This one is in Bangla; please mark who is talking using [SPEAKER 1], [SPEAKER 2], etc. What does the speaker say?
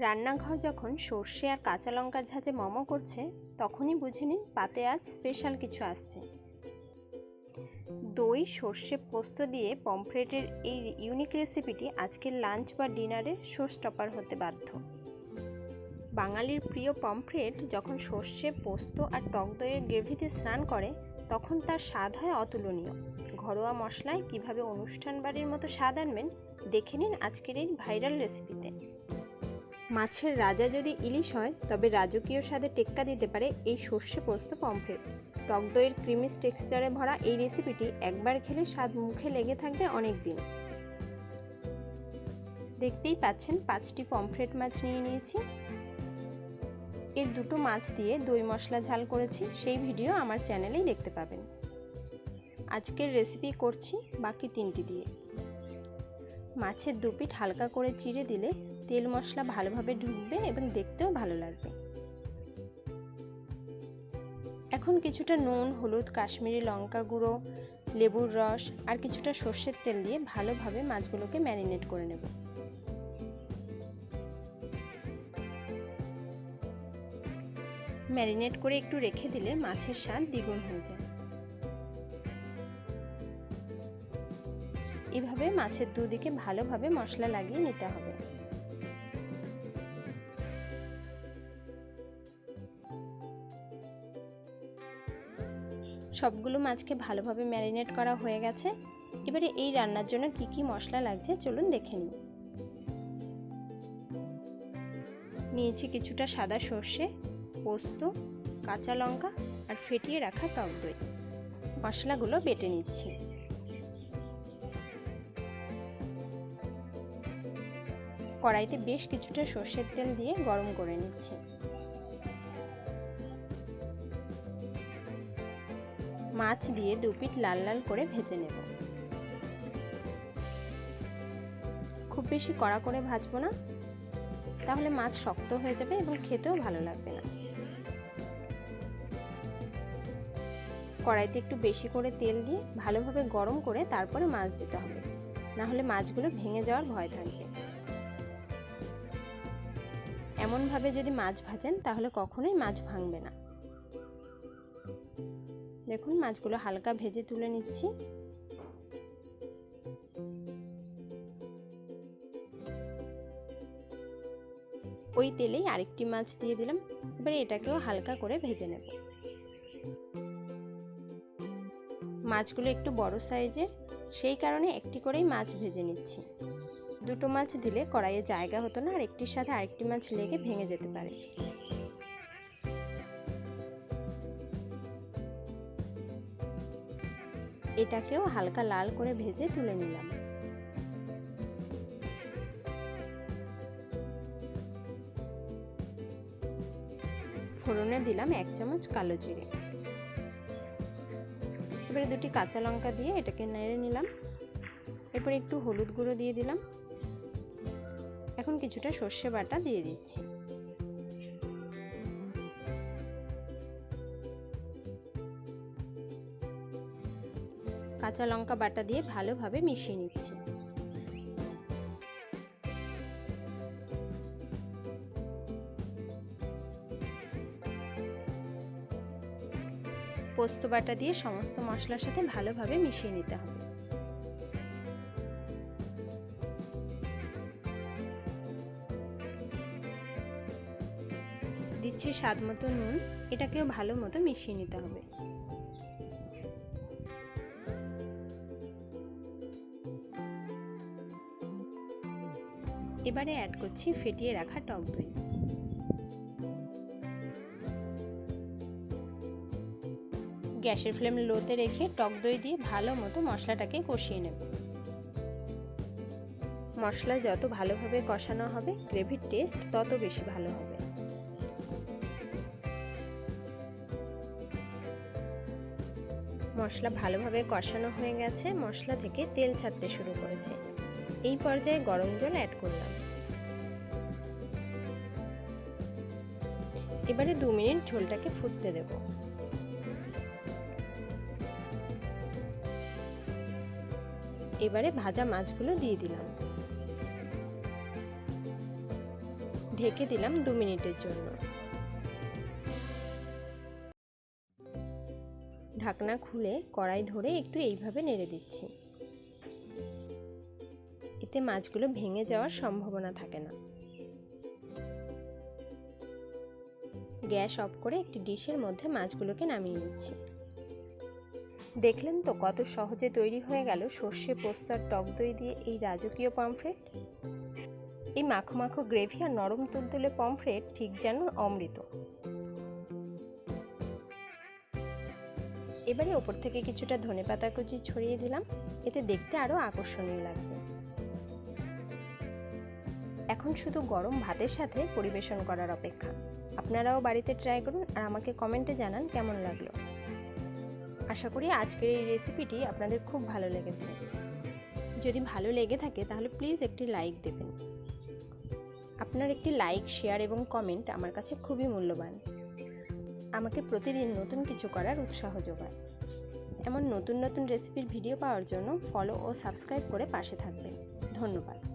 [SPEAKER 1] রান্নাঘর যখন সর্ষে আর কাঁচা লঙ্কার ঝাঁঝে মমো করছে, তখনই বুঝে নিন পাতে আজ স্পেশাল কিছু আসছে। দই সর্ষে পোস্ত দিয়ে পমফ্রেটের এই ইউনিক রেসিপিটি আজকের লাঞ্চ বা ডিনারের শো স্টপার হতে বাধ্য। বাঙালির প্রিয় পমফ্রেট যখন সর্ষে পোস্ত আর টক দইয়ের গ্রেভিতে স্নান করে, তখন তার স্বাদ হয় অতুলনীয়। ঘরোয়া মশলায় কিভাবে অনুষ্ঠান বাড়ির মতো স্বাদ আনবেন, দেখে নিন আজকের এই ভাইরাল রেসিপিতে। মাছের রাজা যদি ইলিশ হয়, তবে রাজকীয় স্বাদে টেক্কা দিতে পারে এই সর্ষে পোস্ত পমফ্রেট। টক দইয়ের ক্রিমি টেক্সচারে ভরা এই রেসিপিটি একবার খেলে স্বাদ মুখে লেগে থাকবে অনেক দিন। দেখতেই পাচ্ছেন 5টি পমফ্রেট মাছ নিয়ে নিয়েছি। এর দুটো মাছ দিয়ে দই মশলা ঝাল করেছি, সেই ভিডিও আমার চ্যানেলেই দেখতে পাবেন। আজকের রেসিপি করছি বাকি 3টি দিয়ে। মাছের দুপিঠ হালকা করে চিড়ে দিলে তেল মশলা ভালোভাবে ঢুকবে এবং দেখতেও ভালো লাগবে। এখন কিছুটা নুন, হলুদ, কাশ্মীরি লঙ্কা গুঁড়ো, লেবুর রস আর কিছুটা সর্ষের তেল দিয়ে ভালোভাবে মাছগুলোকে ম্যারিনেট করে নেব। ম্যারিনেট করে একটু রেখে দিলে মাছের স্বাদ দ্বিগুণ হয়ে যায়। এভাবে মাছের দুদিকে ভালোভাবে মশলা লাগিয়ে নিতে হবে। সবগুলো মাছকে ভালোভাবে ম্যারিনেট করা হয়ে গেছে। এবারে এই রান্নার জন্য কি কি মশলা লাগছে চলুন দেখে নিই। নিয়েছি কিছুটা সাদা সর্ষে, পোস্ত, কাঁচা লঙ্কা আর ফেটিয়ে রাখা টক দই। মশলাগুলো বেটে নিচ্ছি। কড়াইতে বেশ কিছুটা সর্ষের তেল দিয়ে গরম করে নিচ্ছি। মাছ দিয়ে দুপিঠ লাল লাল করে ভেজে নেব। খুব বেশি কড়া করে ভাজবো না, তাহলে মাছ শক্ত হয়ে যাবে এবং খেতেও ভালো লাগবে না। কড়াইতে একটু বেশি করে তেল দিয়ে ভালোভাবে গরম করে তারপরে মাছ দিতে হবে, না হলে মাছগুলো ভেঙে যাওয়ার ভয় থাকবে। এমনভাবে যদি মাছ ভাজেন তাহলে কখনোই মাছ ভাঙবে না। দেখুন মাছগুলো হালকা ভেজে তুলে নিচ্ছি। ওই তেলেই আরেকটি মাছ দিয়ে দিলাম। এবারে এটাকেও হালকা করে ভেজে নেব। মাছগুলো একটু বড় সাইজের, সেই কারণে একটি করেই মাছ ভেজে নিচ্ছি। দুটো মাছ দিলে কড়াইয়ে জায়গা হতো না আর একটির সাথে আরেকটি মাছ লেগে ভেঙে যেতে পারে। এটাকেও হালকা লাল করে ভেজে তুলে নিলাম। ফোড়নে দিলাম 1 চামচ কালো জিরে। এবারে দুটি কাঁচা লঙ্কা দিয়ে এটাকে নেড়ে নিলাম। এরপর একটু হলুদ গুঁড়ো দিয়ে দিলাম। এখন কিছুটা সর্ষে বাটা দিয়ে দিচ্ছি। কাঁচা লঙ্কা বাটা দিয়ে ভালোভাবে মিশিয়ে নিচ্ছি। পোস্ত বাটা দিয়ে সমস্ত মশলার সাথে ভালোভাবে মিশিয়ে নিতে হবে। দিচ্ছি স্বাদ মতো নুন। এটাকেও ভালো মতো মিশিয়ে নিতে হবে। এবারে অ্যাড করছি ফেটিয়ে রাখা টক দই। গ্যাসের ফ্লেম লোতে রেখে টক দই দিয়ে ভালো মতো মশলাটাকে কষিয়ে নেব। মশলা যত ভালোভাবে কষানো হবে, গ্রেভির টেস্ট তত বেশি ভালো হবে। মশলা ভালোভাবে কষানো হয়ে গেছে, মশলা থেকে তেল ছাড়তে শুরু করেছে। এই পর্যায়ে গরম জল অ্যাড করলাম। এবারে 2 মিনিট ঝোলটাকে ফুটতে দেব। এবারে ভাজা মাছগুলো দিয়ে দিলাম। ঢেকে দিলাম 2 মিনিটের জন্য। ঢাকনা খুলে কড়াই ধরে একটু এইভাবে নেড়ে দিচ্ছি। এতে মাছগুলো ভেঙে যাওয়ার সম্ভাবনা থাকে না। গ্যাস অফ করে একটি ডিশের মধ্যে মাছগুলোকে নামিয়ে নিচ্ছি। দেখলেন তো কত সহজে তৈরি হয়ে গেল সর্ষে পোস্ত আর টক দই দিয়ে এই রাজকীয় পমফ্রেট। এই মাখো মাখো গ্রেভি আর নরম তুলতুলে পমফ্রেট ঠিক যেন অমৃত। এবারে ওপর থেকে কিছুটা ধনেপাতা কুচি ছড়িয়ে দিলাম, এতে দেখতে আরও আকর্ষণীয় লাগবে। এখন শুধু গরম ভাতের সাথে পরিবেশন করার অপেক্ষা। আপনারাও বাড়িতে ট্রাই করুন আর আমাকে কমেন্টে জানান কেমন লাগলো। আশা করি আজকের এই রেসিপিটি আপনাদের খুব ভালো লেগেছে। যদি ভালো লেগে থাকে তাহলে প্লিজ একটি লাইক দেবেন। আপনার একটি লাইক, শেয়ার এবং কমেন্ট আমার কাছে খুবই মূল্যবান। আমাকে প্রতিদিন নতুন কিছু করার উৎসাহ যোগায়। এমন নতুন নতুন রেসিপির ভিডিও পাওয়ার জন্য ফলো ও সাবস্ক্রাইব করে পাশে থাকবেন। ধন্যবাদ।